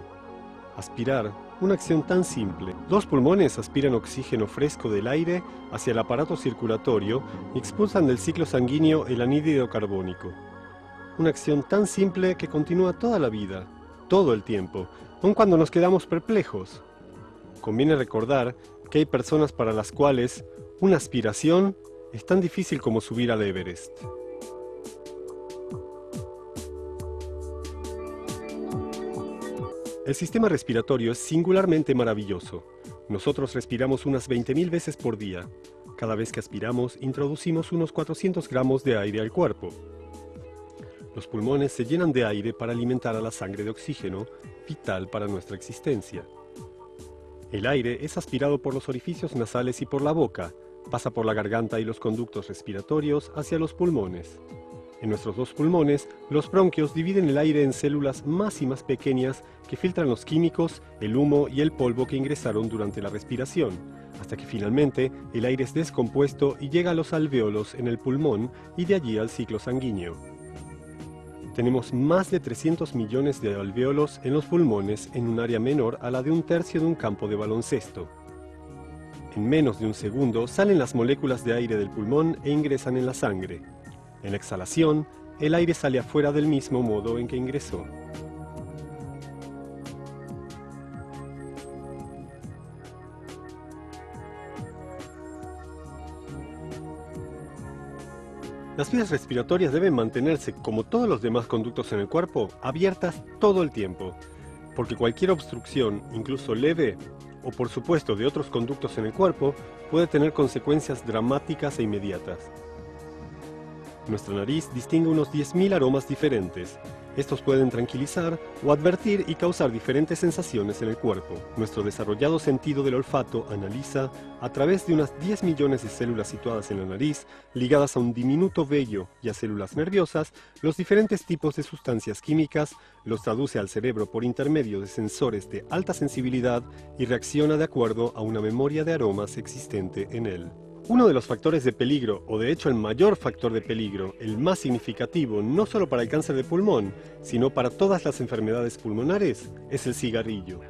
Speaker 3: Aspirar, una acción tan simple. Los pulmones aspiran oxígeno fresco del aire hacia el aparato circulatorio y expulsan del ciclo sanguíneo el anhídrido carbónico. Una acción tan simple que continúa toda la vida, todo el tiempo, aun cuando nos quedamos perplejos. Conviene recordar que hay personas para las cuales una aspiración es tan difícil como subir al Everest. El sistema respiratorio es singularmente maravilloso. Nosotros respiramos unas 20.000 veces por día. Cada vez que aspiramos, introducimos unos 400 gramos de aire al cuerpo. Los pulmones se llenan de aire para alimentar a la sangre de oxígeno, vital para nuestra existencia. El aire es aspirado por los orificios nasales y por la boca, pasa por la garganta y los conductos respiratorios hacia los pulmones. En nuestros dos pulmones, los bronquios dividen el aire en células más y más pequeñas que filtran los químicos, el humo y el polvo que ingresaron durante la respiración, hasta que finalmente el aire es descompuesto y llega a los alvéolos en el pulmón y de allí al ciclo sanguíneo. Tenemos más de 300 millones de alvéolos en los pulmones en un área menor a la de un tercio de un campo de baloncesto. En menos de un segundo salen las moléculas de aire del pulmón e ingresan en la sangre. En la exhalación, el aire sale afuera del mismo modo en que ingresó. Las vías respiratorias deben mantenerse, como todos los demás conductos en el cuerpo, abiertas todo el tiempo, porque cualquier obstrucción, incluso leve, o por supuesto de otros conductos en el cuerpo, puede tener consecuencias dramáticas e inmediatas. Nuestra nariz distingue unos 10.000 aromas diferentes. Estos pueden tranquilizar o advertir y causar diferentes sensaciones en el cuerpo. Nuestro desarrollado sentido del olfato analiza, a través de unas 10 millones de células situadas en la nariz, ligadas a un diminuto vello y a células nerviosas, los diferentes tipos de sustancias químicas, los traduce al cerebro por intermedio de sensores de alta sensibilidad y reacciona de acuerdo a una memoria de aromas existente en él. Uno de los factores de peligro, o de hecho el mayor factor de peligro, el más significativo no solo para el cáncer de pulmón, sino para todas las enfermedades pulmonares, es el cigarrillo,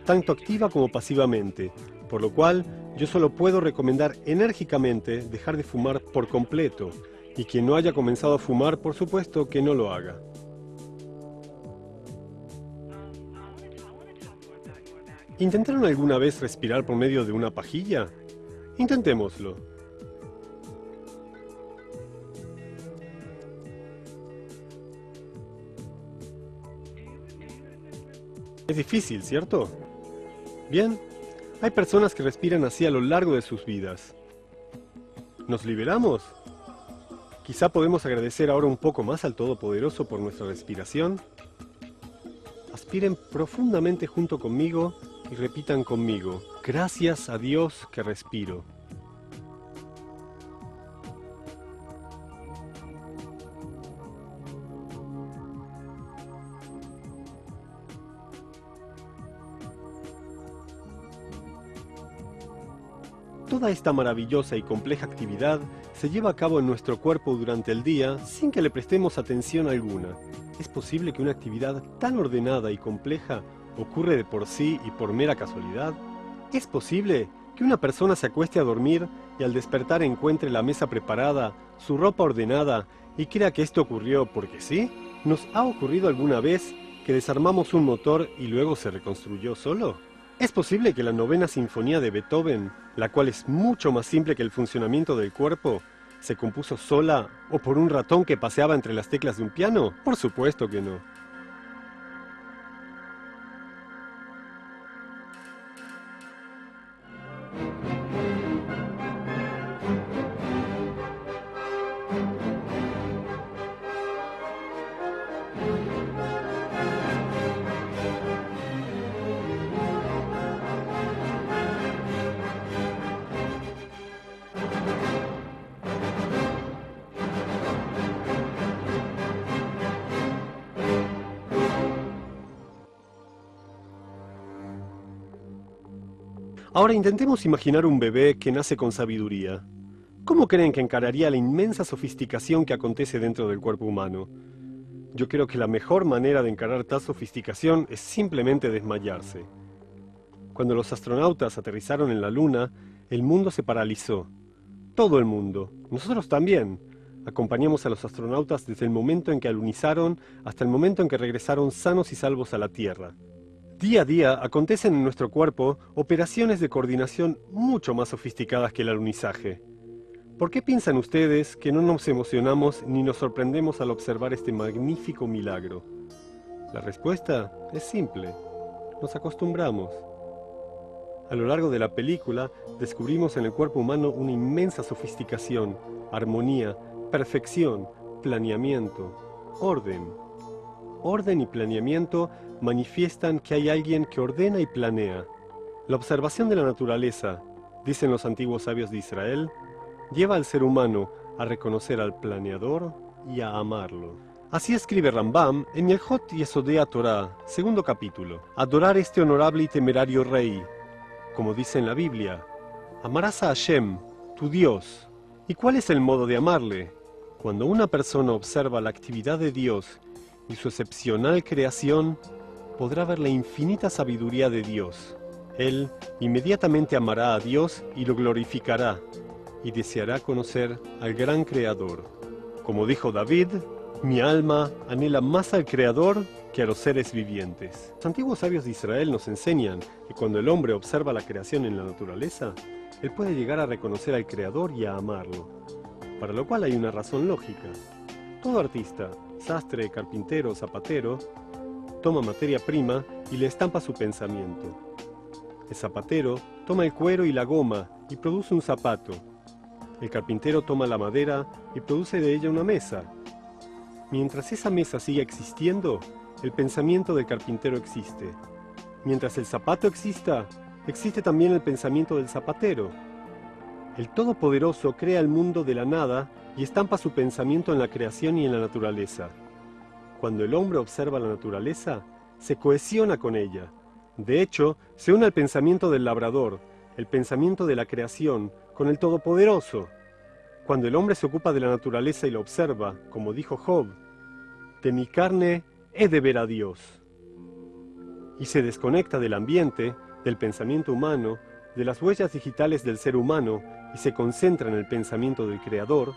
Speaker 3: tanto activa como pasivamente, por lo cual yo solo puedo recomendar enérgicamente dejar de fumar por completo, y quien no haya comenzado a fumar, por supuesto, que no lo haga. ¿Intentaron alguna vez respirar por medio de una pajilla? Intentémoslo. Es difícil, ¿cierto? Bien, hay personas que respiran así a lo largo de sus vidas. ¿Nos liberamos? Quizá podemos agradecer ahora un poco más al Todopoderoso por nuestra respiración. Aspiren profundamente junto conmigo y repitan conmigo: gracias a Dios que respiro. Toda esta maravillosa y compleja actividad se lleva a cabo en nuestro cuerpo durante el día sin que le prestemos atención alguna. ¿Es posible que una actividad tan ordenada y compleja ocurre de por sí y por mera casualidad? ¿Es posible que una persona se acueste a dormir y al despertar encuentre la mesa preparada, su ropa ordenada y crea que esto ocurrió porque sí? ¿Nos ha ocurrido alguna vez que desarmamos un motor y luego se reconstruyó solo? ¿Es posible que la novena sinfonía de Beethoven, la cual es mucho más simple que el funcionamiento del cuerpo, se compuso sola o por un ratón que paseaba entre las teclas de un piano? Por supuesto que no. Ahora intentemos imaginar un bebé que nace con sabiduría. ¿Cómo creen que encararía la inmensa sofisticación que acontece dentro del cuerpo humano? Yo creo que la mejor manera de encarar tal sofisticación es simplemente desmayarse. Cuando los astronautas aterrizaron en la Luna, el mundo se paralizó. Todo el mundo. Nosotros también. Acompañamos a los astronautas desde el momento en que alunizaron hasta el momento en que regresaron sanos y salvos a la Tierra. Día a día acontecen en nuestro cuerpo operaciones de coordinación mucho más sofisticadas que el alunizaje. ¿Por qué piensan ustedes que no nos emocionamos ni nos sorprendemos al observar este magnífico milagro? La respuesta es simple: nos acostumbramos. A lo largo de la película descubrimos en el cuerpo humano una inmensa sofisticación, armonía, perfección, planeamiento, orden. Orden y planeamiento manifiestan que hay alguien que ordena y planea. La observación de la naturaleza, dicen los antiguos sabios de Israel, lleva al ser humano a reconocer al planeador y a amarlo. Así escribe Rambam en Yelhot Yesodei Torah, segundo capítulo: adorar este honorable y temerario rey. Como dice en la Biblia, amarás a Hashem, tu Dios. ¿Y cuál es el modo de amarle? Cuando una persona observa la actividad de Dios y su excepcional creación, podrá ver la infinita sabiduría de Dios. Él inmediatamente amará a Dios y lo glorificará, y deseará conocer al gran Creador. Como dijo David, mi alma anhela más al Creador que a los seres vivientes. Los antiguos sabios de Israel nos enseñan que cuando el hombre observa la creación en la naturaleza, él puede llegar a reconocer al Creador y a amarlo, para lo cual hay una razón lógica. Todo artista, sastre, carpintero, zapatero, toma materia prima y le estampa su pensamiento. El zapatero toma el cuero y la goma y produce un zapato. El carpintero toma la madera y produce de ella una mesa. Mientras esa mesa siga existiendo, el pensamiento del carpintero existe. Mientras el zapato exista, existe también el pensamiento del zapatero. El Todopoderoso crea el mundo de la nada y estampa su pensamiento en la creación y en la naturaleza. Cuando el hombre observa la naturaleza, se cohesiona con ella. De hecho, se une al pensamiento del labrador, el pensamiento de la creación, con el Todopoderoso. Cuando el hombre se ocupa de la naturaleza y la observa, como dijo Job, de mi carne he de ver a Dios. Y se desconecta del ambiente, del pensamiento humano, de las huellas digitales del ser humano y se concentra en el pensamiento del Creador,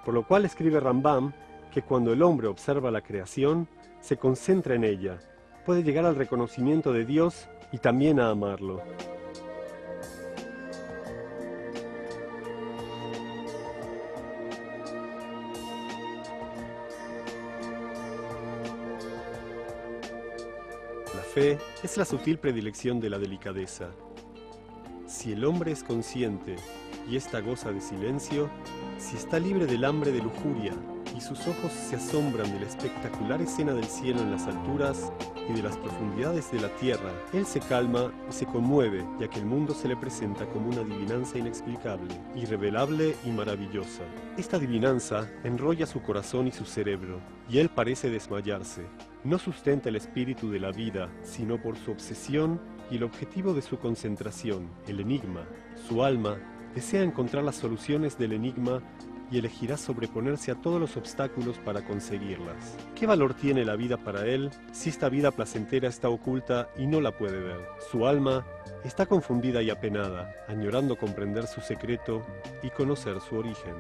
Speaker 3: por lo cual escribe Rambam que cuando el hombre observa la creación, se concentra en ella, puede llegar al reconocimiento de Dios y también a amarlo. La fe es la sutil predilección de la delicadeza. Si el hombre es consciente y ésta goza de silencio, si está libre del hambre de lujuria, y sus ojos se asombran de la espectacular escena del cielo en las alturas y de las profundidades de la tierra, él se calma y se conmueve, ya que el mundo se le presenta como una adivinanza inexplicable, irrevelable y maravillosa. Esta adivinanza enrolla su corazón y su cerebro, y él parece desmayarse. No sustenta el espíritu de la vida, sino por su obsesión y el objetivo de su concentración, el enigma. Su alma desea encontrar las soluciones del enigma y elegirá sobreponerse a todos los obstáculos para conseguirlas. ¿Qué valor tiene la vida para él si esta vida placentera está oculta y no la puede ver? Su alma está confundida y apenada, añorando comprender su secreto y conocer su origen.